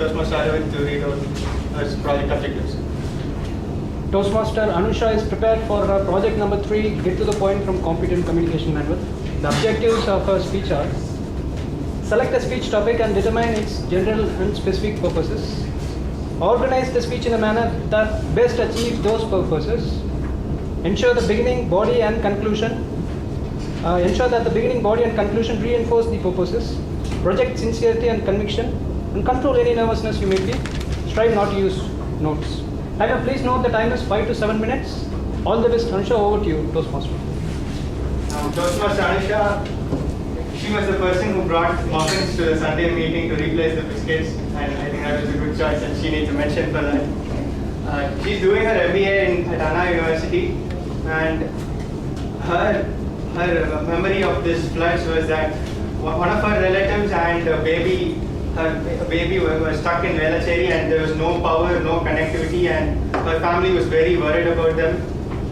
Toastmaster Aravind to read out his project objectives. Toastmaster Anusha is prepared for project number 3, Get to the Point from Competent Communication Manual. The objectives of her speech are: select a speech topic and determine its general and specific purposes. Organize the speech in a manner that best achieves those purposes. Ensure the beginning, body and conclusion. Ensure that the beginning, body and conclusion reinforce the purposes. Project sincerity and conviction, and control any nervousness you may feel. Strive not to use notes. Timer, please note the time is 5 to 7 minutes. All the best. Anusha, over to you, Toastmaster. Toastmaster Anusha, she was the person who brought muffins to the Sunday meeting to replace the biscuits, and I think that was a good choice, and she needs a mention for that. She's doing her MBA at Anna University, and her memory of this floods was that one of her relatives and her baby were stuck in Velachery, and there was no power, no connectivity, and her family was very worried about them.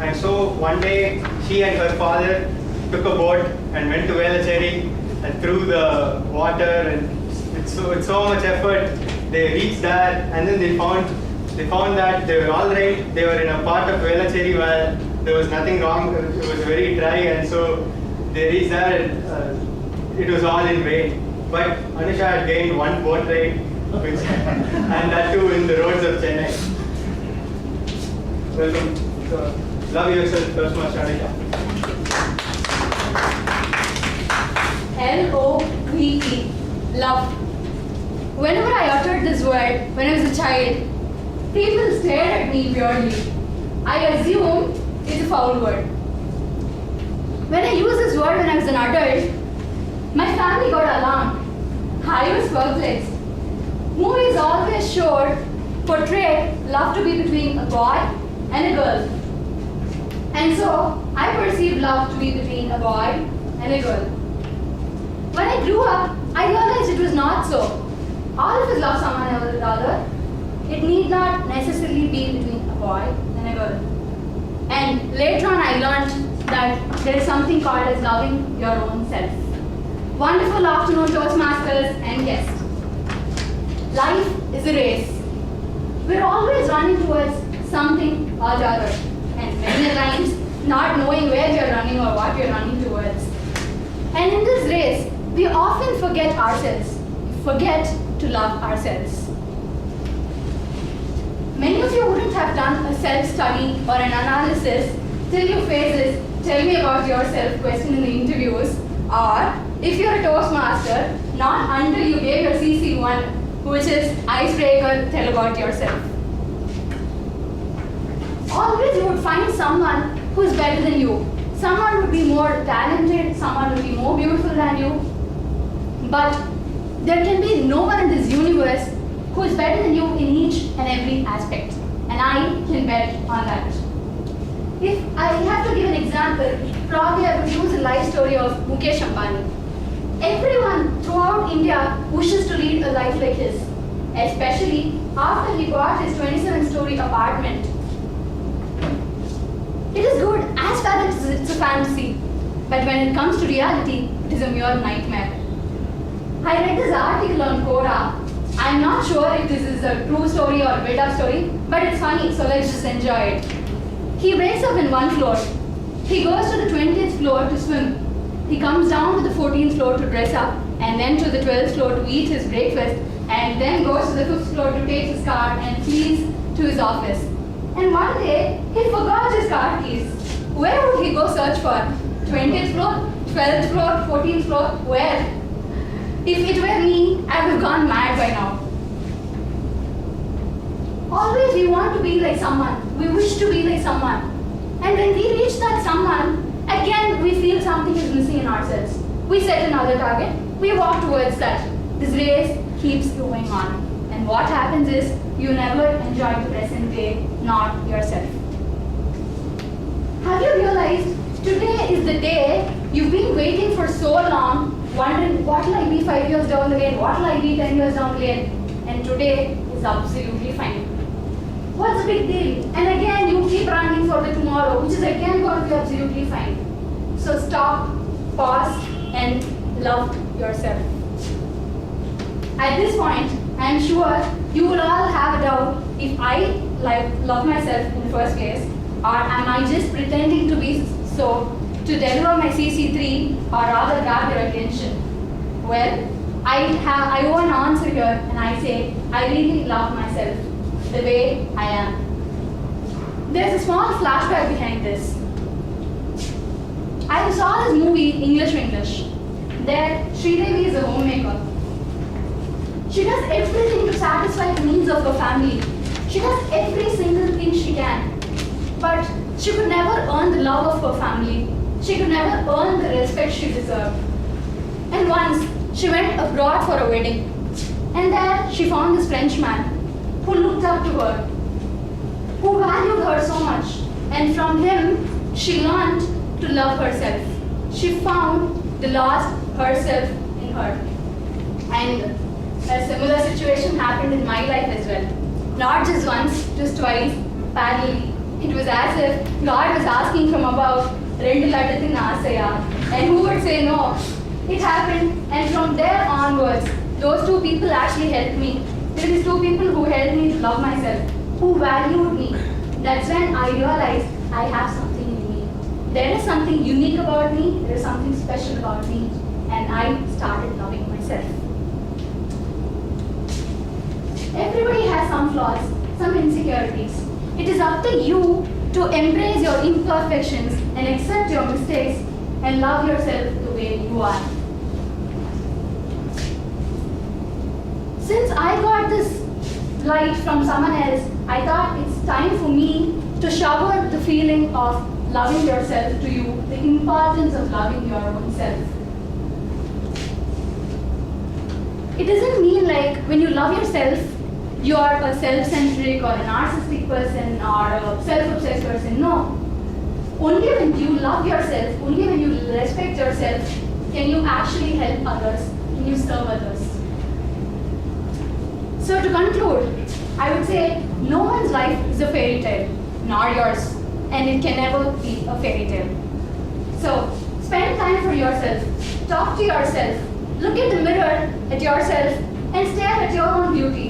And so one day she and her father took a boat and went to Velachery and through the water, and with so much effort they reached there, and then they found that they were all right. They were in a part of Velachery where there was nothing wrong. It was very dry, and so they reached there, and it was all in vain. But Anusha had gained one boat ride, and that too in the roads of Chennai. Welcome. Love yourself, Toastmaster Anusha. L-O-V-E, love. Whenever I uttered this word when I was a child, people stared at me weirdly. I assume it's a foul word. When I used this word when I was an adult, my family got alarmed. I was perplexed. Movies always portrayed love to be between a boy and a girl. And so I perceived love to be between a boy and a girl. When I grew up, I realized it was not so. All of us love someone or the other. It need not necessarily be between a boy and a girl. And later on I learned that there is something called as loving your own self. Wonderful afternoon, Toastmasters and guests. Life is a race. We're always running towards something or the other, and many times not knowing where we are running or what we are running towards. And in this race, we often forget ourselves, forget to love ourselves. Many of you wouldn't have done a self-study or an analysis till you face this "tell me about yourself" question in the interviews, or if you're a Toastmaster, not until you gave your CC1, which is icebreaker, tell about yourself. Always you would find someone who's better than you. Someone would be more talented, someone would be more beautiful than you. But there can be no one in this universe who is better than you in each and every aspect. And I can bet on that. If I have to give an example, probably I would use a life story of Mukesh Ambani. Everyone throughout India wishes to lead a life like his, especially after he bought his 27-story apartment. It is good as far as it's a fantasy, but when it comes to reality, it is a mere nightmare. I read this article on Quora. I'm not sure if this is a true story or a build-up story, but it's funny, so let's just enjoy it. He wakes up in one floor. He goes to the 20th floor to swim. He comes down to the 14th floor to dress up, and then to the 12th floor to eat his breakfast, and then goes to the 5th floor to take his car and flees to his office. And one day, he forgot his car keys. Where would he go search for? 20th floor, 12th floor, 14th floor, where? If it were me, I would have gone mad by now. Always we want to be like someone. We wish to be like someone. And when we reach that someone, again we feel something is missing in ourselves. We set another target. We walk towards that. This race keeps going on. And what happens is, you never enjoy the present day, not yourself. Have you realized today is the day you've been waiting for so long, wondering what will I be 5 years down the lane, what will I be 10 years down the lane, and today is absolutely fine. What's the big deal? And again you keep running for the tomorrow, which is again going to be absolutely fine. So stop, pause, and love yourself. At this point, I am sure you will all have a doubt if I love myself in the first place, or am I just pretending to be so to deliver my CC3 or rather grab your attention? Well, I owe an answer here, and I say I really love myself the way I am. There's a small flashback behind this. I saw this movie, English to English. There, Sridevi is a homemaker. She does everything to satisfy the needs of her family. She does every single thing she can. But she could never earn the love of her family. She could never earn the respect she deserved. And once, she went abroad for a wedding. And there, she found this Frenchman who looked up to her, who valued her so much. And from him, she learned to love herself. She found the lost herself in her. And a similar situation happened in my life as well. Not just once, just twice, parallelly. It was as if God was asking from above, "Rendu laddathu naasaya," and who would say no? It happened, and from there onwards, those two people actually helped me. These two people who helped me to love myself, who valued me. That's when I realized I have something in me. There is something unique about me, there is something special about me, and I started loving myself. Everybody has some flaws, some insecurities. It is up to you to embrace your imperfections and accept your mistakes and love yourself the way you are. Since I got this light from someone else, I thought it's time for me to shower the feeling of loving yourself to you, the importance of loving your own self. It doesn't mean like when you love yourself, you're a self-centric or a narcissistic person or a self-obsessed person. No. Only when you love yourself, only when you respect yourself, can you actually help others, can you serve others. So to conclude, I would say no one's life is a fairy tale, nor yours, and it can never be a fairy tale. So spend time for yourself, talk to yourself, look at the mirror at yourself and stare at your own beauty.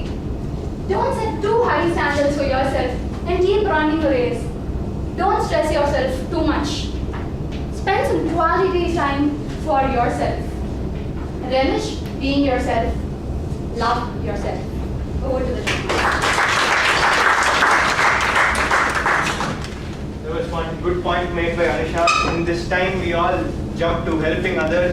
Don't set too high standards for yourself and keep running the race. Don't stress yourself too much. Spend some quality time for yourself. Relish being yourself. Love yourself. Over to the team. There was one good point made by Anusha. In this time, we all jump to helping others.